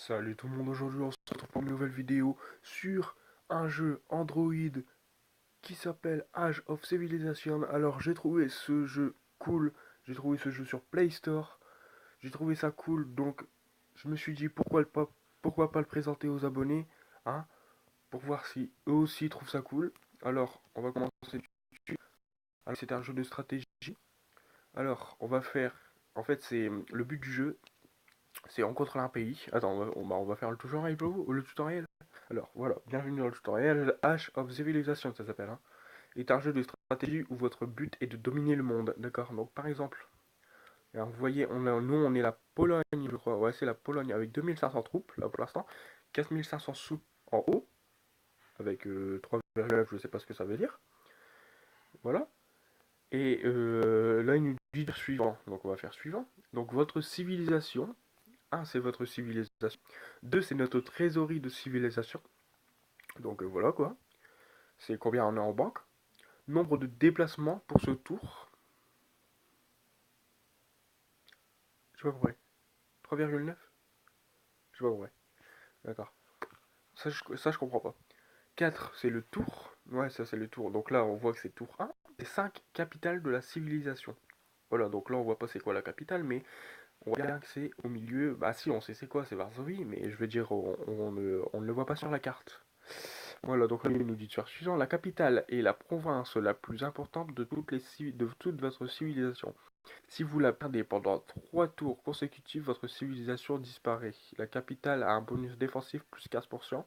Salut tout le monde, aujourd'hui on se retrouve pour une nouvelle vidéo sur un jeu Android qui s'appelle Age of Civilization. Alors j'ai trouvé ce jeu cool, j'ai trouvé ce jeu sur Play Store, j'ai trouvé ça cool, donc je me suis dit pourquoi pas le présenter aux abonnés, hein, pour voir si eux aussi trouvent ça cool. Alors on va commencer dessus. Alors, c'est un jeu de stratégie. Alors on va faire, en fait c'est le but du jeu, c'est on contrôle un pays. Attends, on va faire le tutoriel, bro, le tutoriel. Alors voilà, bienvenue dans le tutoriel. Age of Civilization, ça s'appelle. Hein. Est un jeu de stratégie où votre but est de dominer le monde. D'accord. Donc par exemple, alors, vous voyez, nous on est la Pologne, je crois. Ouais, c'est la Pologne avec 2500 troupes là pour l'instant. 4500 sous en haut avec 3,9, je sais pas ce que ça veut dire. Voilà. Et là il nous dit suivant. Donc on va faire suivant. Donc votre civilisation. 1, c'est votre civilisation. 2, c'est notre trésorerie de civilisation. Donc voilà quoi. C'est combien on a en banque. Nombre de déplacements pour ce tour. Je sais pas compris. 3,9. Je sais pas compris. D'accord. Ça, je comprends pas. 4, c'est le tour. Ouais, ça, c'est le tour. Donc là, on voit que c'est tour 1. Et 5, capitale de la civilisation. Voilà, donc là, on voit pas c'est quoi la capitale, mais on voit bien que c'est au milieu. Bah, si, on sait c'est quoi, c'est Varsovie, mais je veux dire, on ne le voit pas sur la carte. Voilà, donc là, il nous dit de faire suivant. La capitale est la province la plus importante de toute votre civilisation. Si vous la perdez pendant 3 tours consécutifs, votre civilisation disparaît. La capitale a un bonus défensif plus 15%. Et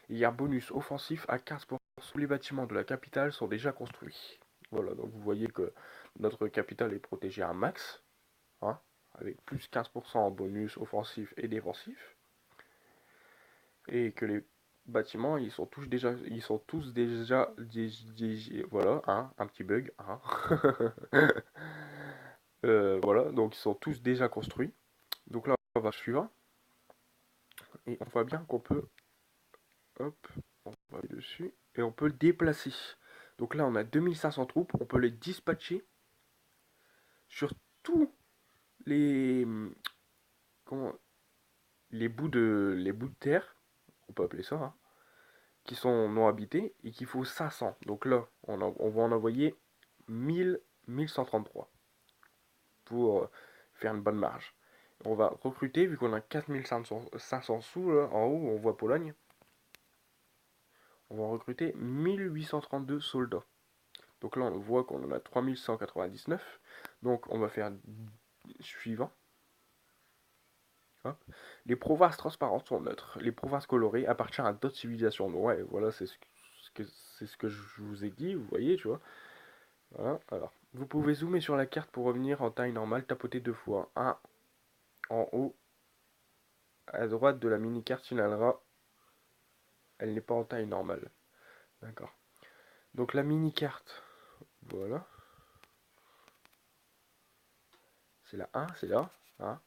il y a un bonus offensif à 15%. Les bâtiments de la capitale sont déjà construits. Voilà, donc vous voyez que notre capitale est protégée à un max, hein, avec plus 15% en bonus offensif et défensif. Et que les bâtiments, voilà, hein, un petit bug, hein. Voilà, donc ils sont tous déjà construits. Donc là, on va suivre. Et on voit bien qu'on peut, hop, on va aller dessus, et on peut le déplacer. Donc là, on a 2500 troupes, on peut les dispatcher sur tous les, comment, les bouts de terre, on peut appeler ça, hein, qui sont non habités, et qu'il faut 500. Donc là, on va en envoyer 1133 pour faire une bonne marge. On va recruter, vu qu'on a 4500 sous là, en haut, on voit Pologne. On va recruter 1832 soldats. Donc là, on voit qu'on en a 3199. Donc on va faire suivant. Hop. Les provinces transparentes sont neutres. Les provinces colorées appartiennent à d'autres civilisations. Donc ouais, voilà, c'est ce que je vous ai dit, vous voyez, tu vois. Voilà, alors. Vous pouvez zoomer sur la carte pour revenir en taille normale, tapoter 2 fois. Un en haut, à droite de la mini-carte signalera elle n'est pas en taille normale. D'accord. Donc la mini-carte, voilà. C'est la 1, c'est là. Hein.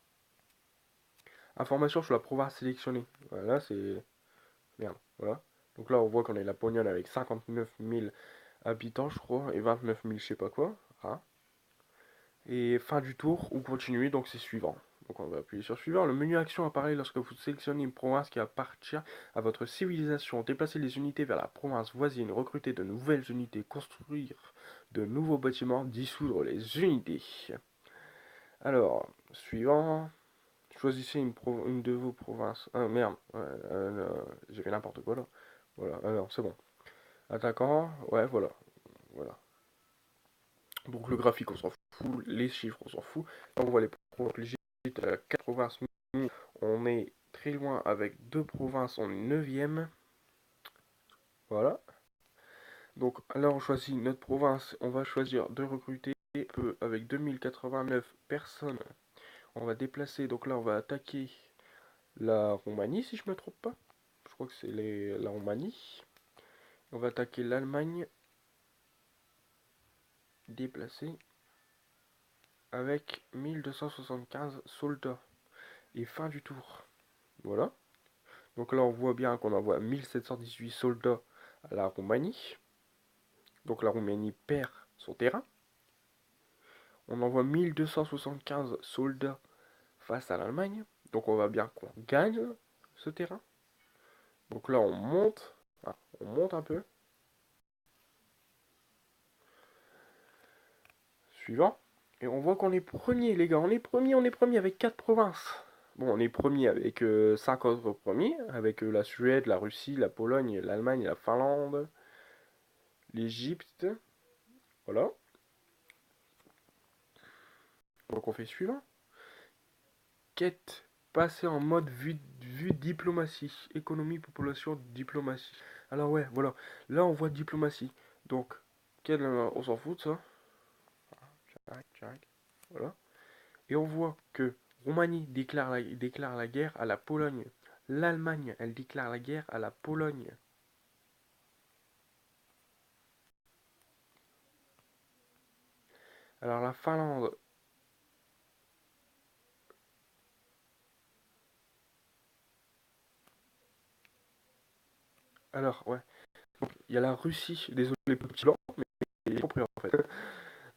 Information sur la province sélectionnée. Voilà, c'est... Merde, voilà. Donc là, on voit qu'on est la Pologne avec 59 000 habitants, je crois, et 29 000 je sais pas quoi. Hein. Et fin du tour, ou continuer, donc c'est suivant. Donc on va appuyer sur suivant. Le menu action apparaît lorsque vous sélectionnez une province qui appartient à votre civilisation. Déplacer les unités vers la province voisine, recruter de nouvelles unités, construire de nouveaux bâtiments, dissoudre les unités. Alors, suivant. Choisissez une de vos provinces. Ah merde, ouais, j'ai fait n'importe quoi là. Voilà, alors c'est bon. Attaquant, ouais, voilà. Voilà. Donc le graphique, on s'en fout. Les chiffres, on s'en fout. Là, on voit les provinces légitimes. 4 provinces. On est très loin avec 2 provinces. On est 9ème. Voilà. Donc là, on choisit notre province. On va choisir de recruter peu avec 2089 personnes. On va déplacer. Donc là, on va attaquer la Roumanie, si je me trompe pas. Je crois que c'est la Roumanie. On va attaquer l'Allemagne. Déplacé. Avec 1275 soldats. Et fin du tour. Voilà. Donc là, on voit bien qu'on envoie 1718 soldats à la Roumanie. Donc la Roumanie perd son terrain. On envoie 1275 soldats face à l'Allemagne. Donc on voit bien qu'on gagne. ce terrain. Donc là, on monte. Ah, on monte un peu. Suivant. Et on voit qu'on est premier, les gars. On est premier avec 4 provinces. Bon, on est premier avec 5 autres premiers. Avec la Suède, la Russie, la Pologne, l'Allemagne, la Finlande, l'Égypte. Voilà. Donc on fait suivant. Quête. Passer en mode vue diplomatie. Économie, population, diplomatie. Alors ouais, voilà. Là, on voit diplomatie. Donc, on s'en fout de ça. Voilà. Et on voit que Roumanie déclare la guerre à la Pologne. L'Allemagne, elle déclare la guerre à la Pologne. Alors la Finlande. Alors, ouais. Il y a la Russie. Désolé les petits blancs, mais il est compris en fait.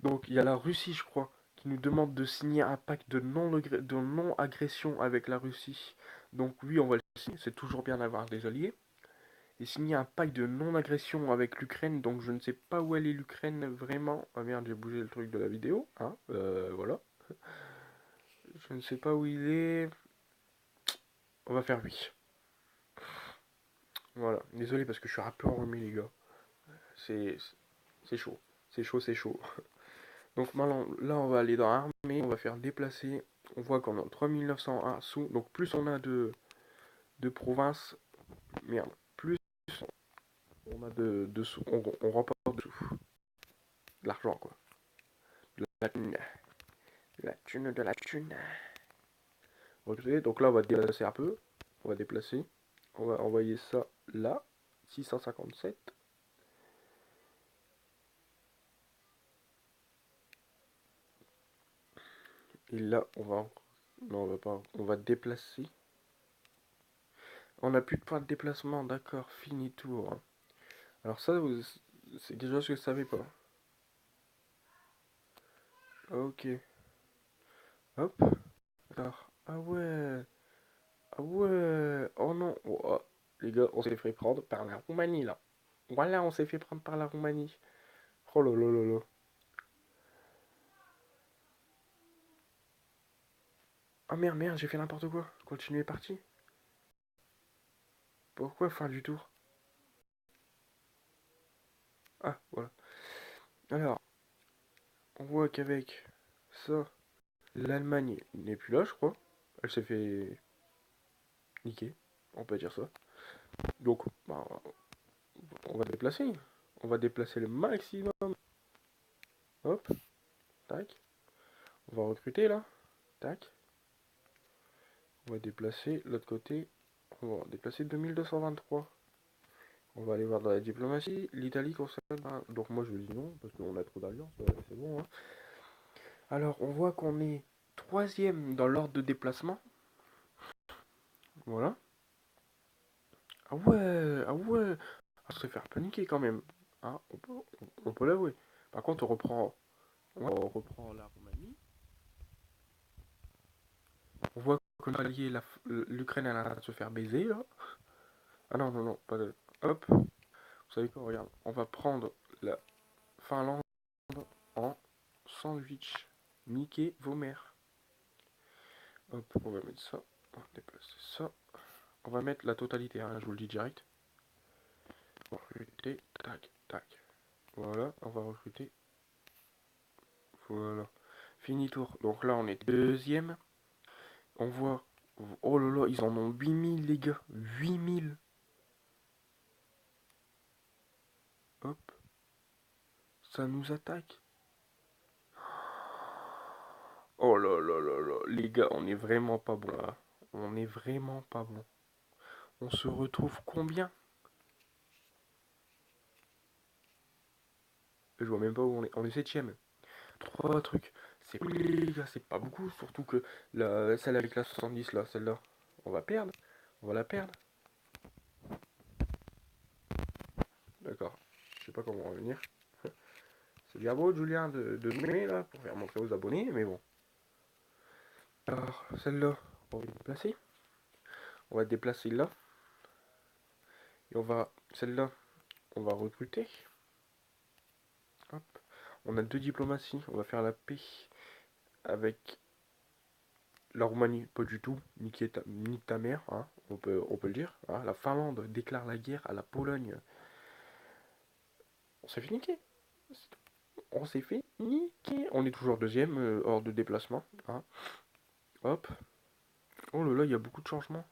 Donc, il y a la Russie, je crois, qui nous demande de signer un pacte de non-agression avec la Russie. Donc, oui, on va le signer. C'est toujours bien d'avoir des alliés. Et signer un pacte de non-agression avec l'Ukraine. Donc, je ne sais pas où elle est l'Ukraine vraiment. Ah merde, j'ai bougé le truc de la vidéo. Hein, voilà. Je ne sais pas où il est. On va faire oui. Voilà. Désolé parce que je suis un peu enrhumé, les gars. C'est c'est chaud. C'est chaud, c'est chaud. Donc maintenant, là, on va aller dans l'armée. On va faire déplacer. On voit qu'on a 3901 sous. Donc plus on a de provinces. Merde. Plus on a de sous. On remporte de sous. De l'argent, quoi. De la thune. De la thune, de la thune. Ok, donc là, on va déplacer un peu. On va déplacer. On va envoyer ça là. 657. Et là, on va... Non, on va pas... On va déplacer. On n'a plus de point de déplacement, d'accord. Fini tour. Alors ça, c'est quelque chose que je savais pas. Ok. Hop. Alors, ah ouais. Ah ouais. Oh non. Oh, oh. Les gars, on s'est fait prendre par la Roumanie, là. Voilà, on s'est fait prendre par la Roumanie. Oh là là là là. Ah merde, merde, j'ai fait n'importe quoi. Continuer parti. Pourquoi fin du tour? Ah, voilà. Alors, on voit qu'avec ça, l'Allemagne n'est plus là, je crois. Elle s'est fait niquer, on peut dire ça. Donc, bah, on va déplacer. On va déplacer le maximum. Hop, tac. On va recruter là. Tac. On va déplacer l'autre côté. On va déplacer 2223. On va aller voir dans la diplomatie. L'Italie concerne. Donc moi je dis non, parce qu'on a trop d'alliances. C'est bon. Hein. Alors on voit qu'on est troisième dans l'ordre de déplacement. Voilà. Ah ouais, ah ouais. Ah, ça se faire paniquer quand même. Hein, on peut l'avouer. Par contre, on reprend la Roumanie. On voit que notre allié, l'Ukraine, elle est en train de se faire baiser là. Ah non, non, non, pas de. Hop. Vous savez quoi, regarde. On va prendre la Finlande en sandwich. Niquez vos mères. Hop, on va mettre ça. On va déplacer ça. On va mettre la totalité, hein, je vous le dis direct. On va recruter. Tac, tac. Voilà, on va recruter. Voilà. Fini tour. Donc là, on est deuxième. On voit. Oh là là, ils en ont 8000 les gars. 8000. Hop. Ça nous attaque. Oh là là là là. Les gars, on est vraiment pas bon là. On est vraiment pas bon. On se retrouve combien? Je vois même pas où on est. On est septième. Trois trucs. C'est cool les gars, c'est pas beaucoup. Surtout que celle avec la 70 là, celle-là, on va perdre. On va la perdre. D'accord. Je sais pas comment on va venir. C'est bien beau, Julien, de donner là pour faire montrer aux abonnés, mais bon. Alors, celle-là, on va la déplacer. On va déplacer là. Et celle-là, on va recruter. Hop. On a 2 diplomaties. On va faire la paix avec la Roumanie. Pas du tout. Nique ta mère, hein. On peut le dire. Hein. La Finlande déclare la guerre à la Pologne. On s'est fait niquer. On s'est fait niquer. On est toujours deuxième, hors de déplacement. Hein. Hop. Oh là là, il y a beaucoup de changements.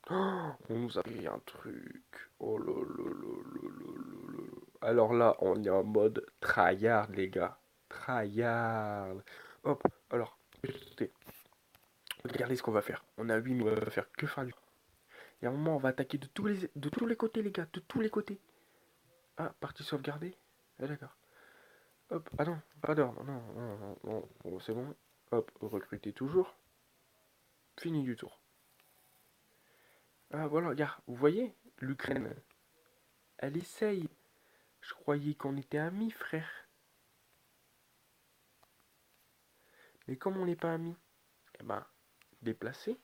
Oh, on nous a pris un truc. Oh là là là là là là. Alors là, on est en mode tryhard, les gars. Tryhard. Hop, alors, écoutez, regardez ce qu'on va faire. On a 8 minutes, on va faire que faire du. Il y a un moment, on va attaquer de tous les côtés, les gars, de tous les côtés. Ah, partie sauvegardée. Ah, d'accord. Hop, ah non, pas d'or. Non, non, non, non, non, bon, c'est bon. Hop, recruter toujours. Fini du tour. Ah, voilà, regarde, vous voyez, l'Ukraine, elle essaye. Je croyais qu'on était amis, frère. Mais comme on n'est pas amis, eh ben, déplacer,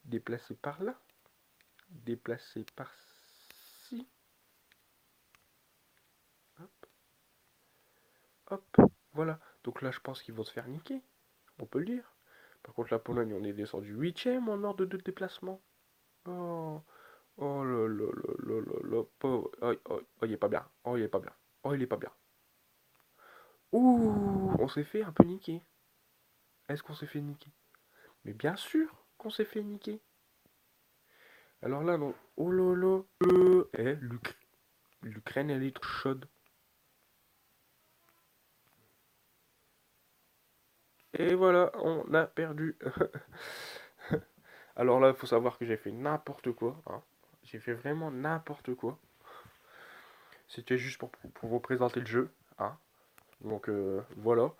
déplacer par là, déplacer par-ci, hop, hop, voilà. Donc là, je pense qu'ils vont se faire niquer, on peut le dire. Par contre, la Pologne, on est descendu 8ème en ordre de déplacement. Oh, oh là là là là là là, pauvre. Oh, oh, oh, il est pas bien. Oh, il est pas bien. Oh, il est pas bien. Ouh, on s'est fait un peu niquer. Est-ce qu'on s'est fait niquer? Mais bien sûr qu'on s'est fait niquer. Alors là, non. Oh là là. L'Ukraine, elle est trop chaude. Et voilà, on a perdu. Alors là, il faut savoir que j'ai fait n'importe quoi. Hein. J'ai fait vraiment n'importe quoi. C'était juste pour vous présenter le jeu. Hein. Donc voilà.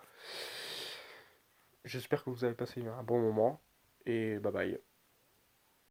J'espère que vous avez passé un bon moment. Et bye bye.